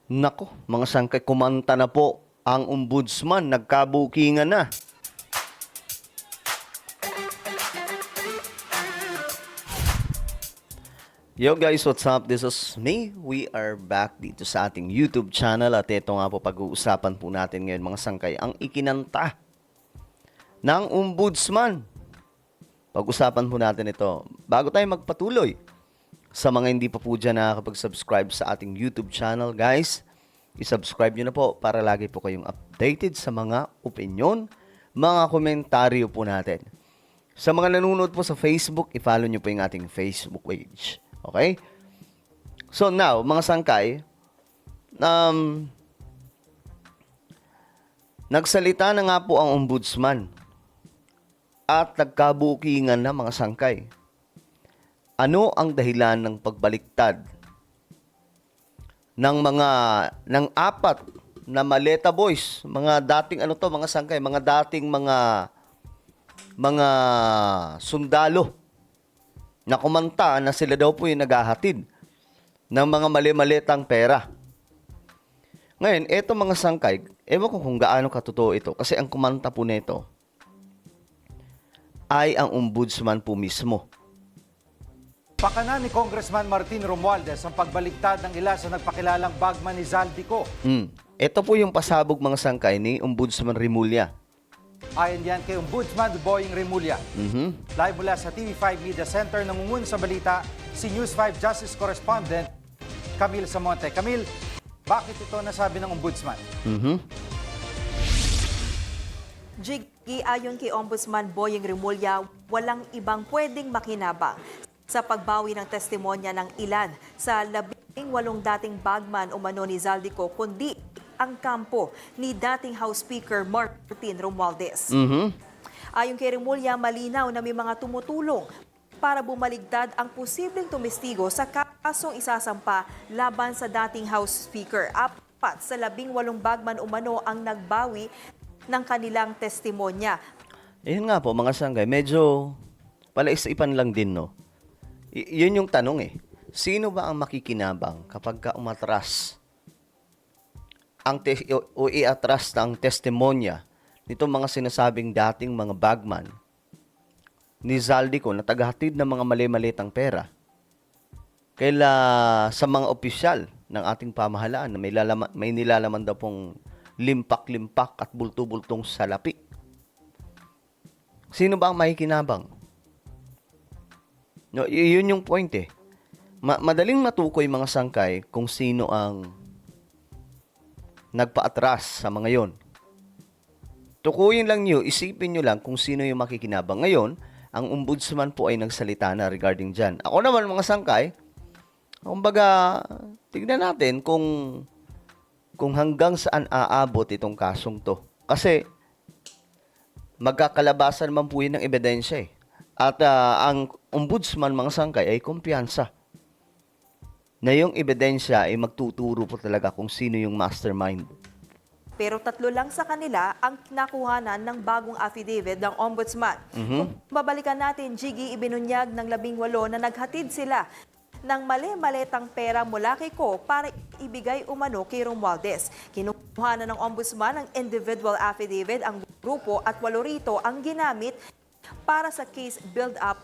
Nako, mga sangkay, kumanta na po ang ombudsman, nagkabukingan na. Yo guys, what's up? This is me. We are back dito sa ating YouTube channel at ito nga po pag-uusapan po natin ngayon mga sangkay, ang ikinanta ng ombudsman. Pag-usapan po natin ito. Bago tayo magpatuloy, sa mga hindi pa po dyan nakakapag-subscribe sa ating YouTube channel, guys, i-subscribe nyo na po para lagi po kayong updated sa mga opinion, mga komentaryo po natin. Sa mga nanonood po sa Facebook, i-follow nyo po yung ating Facebook page. Okay? So now, mga sangkay, nagsalita na nga po ang ombudsman at nagkabukingan na mga sangkay. Ano ang dahilan ng pagbaliktad ng apat na maleta boys, mga dating mga sangkay, mga dating mga sundalo na kumanta na sila daw po yung naghahatid ng mga mali-malitang pera. Ngayon, eto mga sangkay, ewan ko kung gaano katotoo ito kasi ang kumanta po nito ay ang ombudsman po mismo. Pakana ni Congressman Martin Romualdez ang pagbaliktad ng ilan sa nagpakilalang bagman ni Zaldico. Ito po yung pasabog mga sangkay ni Ombudsman Remulla. Ayon yan kay Ombudsman Boying Remulla. Live mula sa TV5 Media Center, nangungun sa balita si News 5 Justice Correspondent Camille Samonte. Camille, bakit ito nasabi ng Ombudsman? Jiggy, ayon kay Ombudsman Boying Remulla, walang ibang pwedeng makinabang sa pagbawi ng testimonya ng ilan sa 18 dating bagman umano ni Zaldico, kundi ang kampo ni dating House Speaker Martin Romualdez. Ayon kay Remulla, malinaw na may mga tumutulong para bumaligtad ang posibleng tumestigo sa kasong isasampa laban sa dating House Speaker. 4 sa 18 bagman umano ang nagbawi ng kanilang testimonya. Ayun nga po mga sanggay, medyo palaisipan lang din, no? Yun yung tanong eh. Sino ba ang makikinabang kapag ka umatras o iatras ng testimonya nitong mga sinasabing dating mga bagman ni Zaldico na tagahatid ng mga mali-malitang pera kaila sa mga opisyal ng ating pamahalaan na may nilalaman daw pong limpak-limpak at bulto-bultong salapi. Sino ba ang makikinabang? No, yun yung point eh. Madaling matukoy mga sangkay kung sino ang nagpaatras sa mga yon. Tukuyin lang nyo, isipin nyo lang kung sino yung makikinabang. Ngayon, ang ombudsman po ay nagsalita na regarding dyan. Ako naman mga sangkay, kumbaga, tignan natin kung hanggang saan aabot itong kasong to. Kasi, magkakalabasan man po yun ng ebidensya eh. At ang ombudsman mga sangkay ay kumpiyansa na yung ebidensya ay magtuturo po talaga kung sino yung mastermind. Pero 3 lang sa kanila ang nakuhanan ng bagong affidavit ng Ombudsman. Kung babalikan natin, Jiggy, ibinunyag ng 18 na naghatid sila ng mali-maletang pera mula kay Ko para ibigay umano kay Romualdez. Kinuha na ng Ombudsman ang individual affidavit, ang grupo at 8 rito ang ginamit para sa case build-up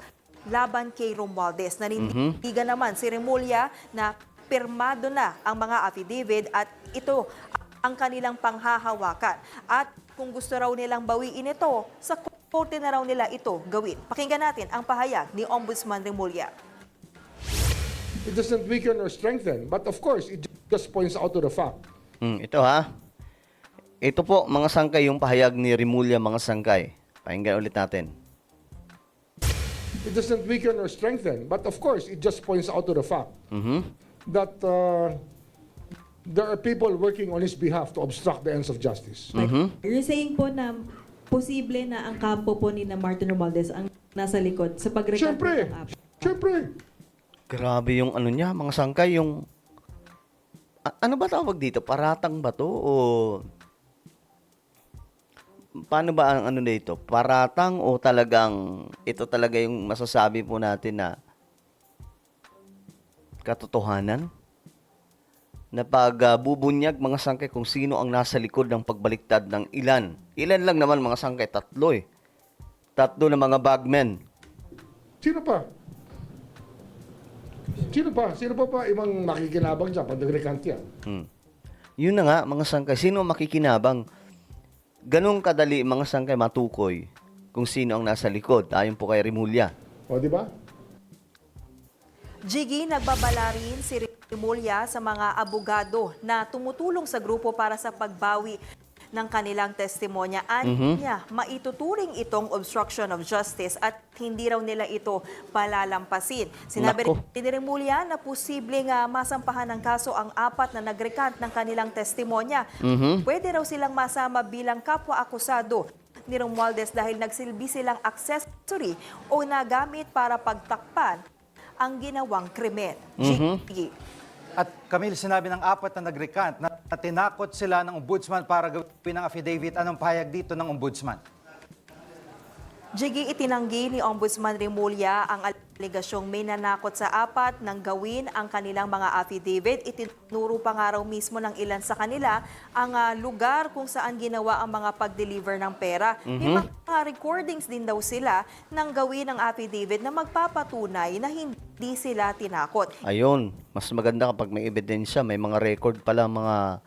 laban kay Romualdez. Nanindigan naman si Remulla na pirmado na ang mga affidavit at ito ang kanilang panghahawakan. At kung gusto raw nilang bawiin ito, sa korte na raw nila ito gawin. Pakinggan natin ang pahayag ni Ombudsman Remulla. It doesn't weaken or strengthen, but of course, it just points out to the fact. Ito ha. Ito po mga sangkay yung pahayag ni Remulla mga sangkay. Pakinggan ulit natin. It doesn't weaken or strengthen, but of course, it just points out to the fact that there are people working on his behalf to obstruct the ends of justice. You're saying po na posible na ang kampo po ni na Martin Romualdez ang nasa likod sa pag-recover Siyempre, ng app? siyempre. Grabe yung ano niya, mga sangkay, yung ano ba tawag dito? Paratang ba to? O paano ba ang ano dito? Paratang o talagang ito talaga yung masasabi po natin na katotohanan? na pagbubunyag mga sangkay kung sino ang nasa likod ng pagbaliktad ng ilan. Ilan lang naman mga sangkay? 3 eh. 3 na mga bagmen. Sino pa? Sino pa ibang makikinabang dyan pag nag-recant yan? Yun na nga mga sangkay. Sino ang makikinabang? Ganong kadali mga sangkay matukoy kung sino ang nasa likod. Ayon po kay Remulla. O, di ba? Jiggy, nagbabala rin si Remulla sa mga abogado na tumutulong sa grupo para sa pagbawi ng kanilang testimonya. Anya, maituturing itong obstruction of justice at hindi raw nila ito palalampasin. Sinabi Nako. rin ni Remulla na posibleng masampahan ng kaso ang 4 na nag-recant ng kanilang testimonya. Pwede raw silang masama bilang kapwa-akusado ni Romualdez dahil nagsilbi silang accessory o nagamit para pagtakpan ang ginawang krimen. Jiggy. At Camille, sinabi ng 4 na nag-recant na tinakot sila ng ombudsman para gawin ng affidavit. Anong pahayag dito ng ombudsman? Jiggy, itinanggi ni Ombudsman Remulla ang aligasyong may nanakot sa 4 nang gawin ang kanilang mga affidavit. Itinuro pa nga raw mismo ng ilan sa kanila ang lugar kung saan ginawa ang mga pag-deliver ng pera. May mga recordings din daw sila nang gawin ang affidavit na magpapatunay na hindi sila tinakot. Ayun, mas maganda kapag may ebidensya, may mga record pala, mga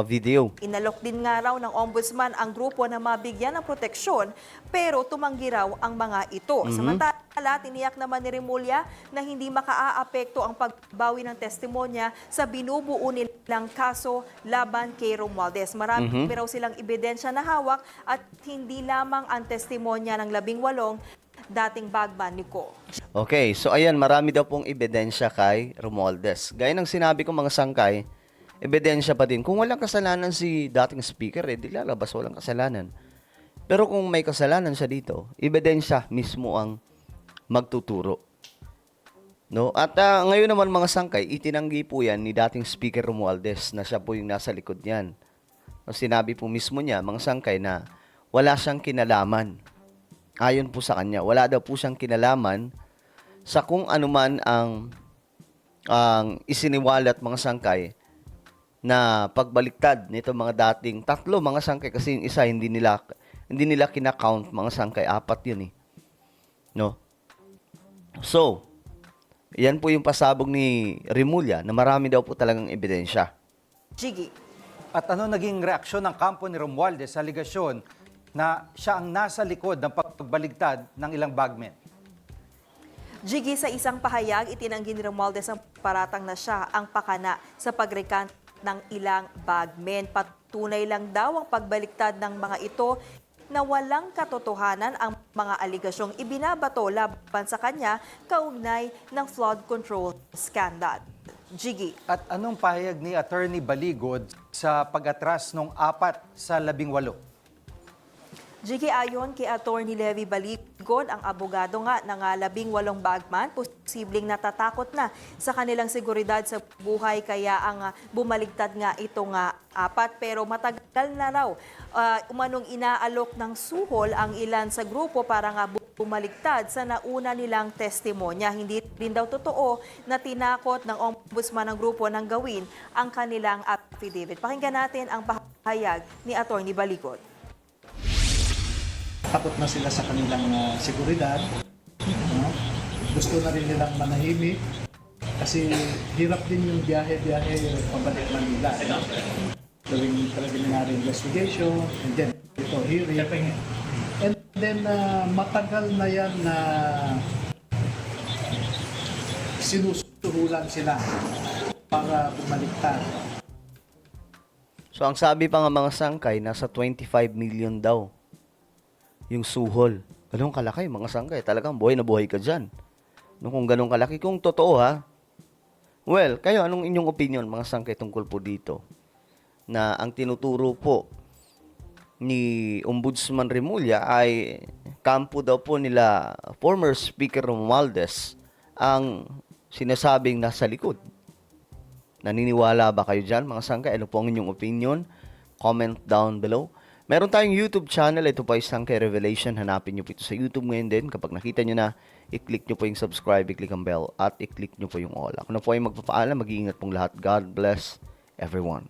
video. Inalok din nga raw ng ombudsman ang grupo na mabigyan ng proteksyon pero tumanggi raw ang mga ito. Samantala, tiniyak naman ni Remulla na hindi makaaapekto ang pagbawi ng testimonya sa binubuo nilang kaso laban kay Romualdez. Marami raw silang ebidensya na hawak at hindi lamang ang testimonya ng 18 dating bagman ni Ko. Okay, so ayan, marami daw pong ebidensya kay Romualdez. Gaya ng sinabi ko mga sangkay, ebidensya pa din. Kung walang kasalanan si dating speaker, di lalabas walang kasalanan. Pero kung may kasalanan siya dito, ebidensya mismo ang magtuturo. No? At ngayon naman mga sangkay, itinanggi po yan ni dating speaker Romualdez na siya po yung nasa likod niyan. Sinabi po mismo niya, mga sangkay, na wala siyang kinalaman. Ayon po sa kanya, wala daw po siyang kinalaman sa kung anuman ang isiniwalat mga sangkay na pagbaliktad nito mga dating 3 mga sangkay kasi yung isa hindi nila kina-count mga sangkay, 4 yun eh. No? So, yan po yung pasabog ni Remulla na marami daw po talagang ebidensya. Jiggy. At ano naging reaksyon ng kampo ni Romualdez sa aligasyon na siya ang nasa likod ng pagbaligtad ng ilang bagmen? Jiggy, sa isang pahayag, itinanggi ni Romualdez ang paratang na siya ang pakana sa pagrecant ng ilang bagmen. Patunay lang daw ang pagbaliktad ng mga ito na walang katotohanan ang mga aligasyong ibinabato laban sa kanya kaugnay ng flood control scandal. Jiggy. At anong pahayag ni Attorney Baligod sa pag-atras ng 4 sa 18? Jiggy, ayon kay Attorney Levy Baligod, ang abogado nga ng 18 bagman, posibleng natatakot na sa kanilang seguridad sa buhay kaya ang bumaligtad nga itong 4. Pero matagal na raw umanong inaalok ng suhol ang ilan sa grupo para nga bumaligtad sa nauna nilang testimonya. Hindi rin daw totoo na tinakot ng ombudsman ng grupo nang gawin ang kanilang affidavit. Pakinggan natin ang pahayag ni Attorney Baligod. Takot na sila sa kanilang seguridad. No? Gusto na rin nilang manahimik kasi hirap din yung biyahe-biyahe pabalik Manila. Gawing preliminary investigation, and then ito hearing. And then matagal na yan na sinusuhulan sila para bumaliktad. So ang sabi pa nga mga sangkay, nasa 25 million daw yung suhol. Ganun kalaki mga sangkay. Talagang buhay na buhay ka dyan. No, kung ganun kalaki. Kung totoo ha. Well, kayo, anong inyong opinion mga sangkay tungkol po dito? Na ang tinuturo po ni Ombudsman Remulla ay kampo daw po nila former Speaker Romualdez ang sinasabing nasa likod. Naniniwala ba kayo dyan mga sangkay? Ano po ang inyong opinion? Comment down below. Meron tayong YouTube channel. Ito po ay Sangkay Revelation. Hanapin nyo po ito sa YouTube ngayon din. Kapag nakita nyo na, i-click nyo po yung subscribe, i-click ang bell, at i-click nyo po yung all. Ako na po ay magpapaalam. Mag-iingat pong lahat. God bless everyone.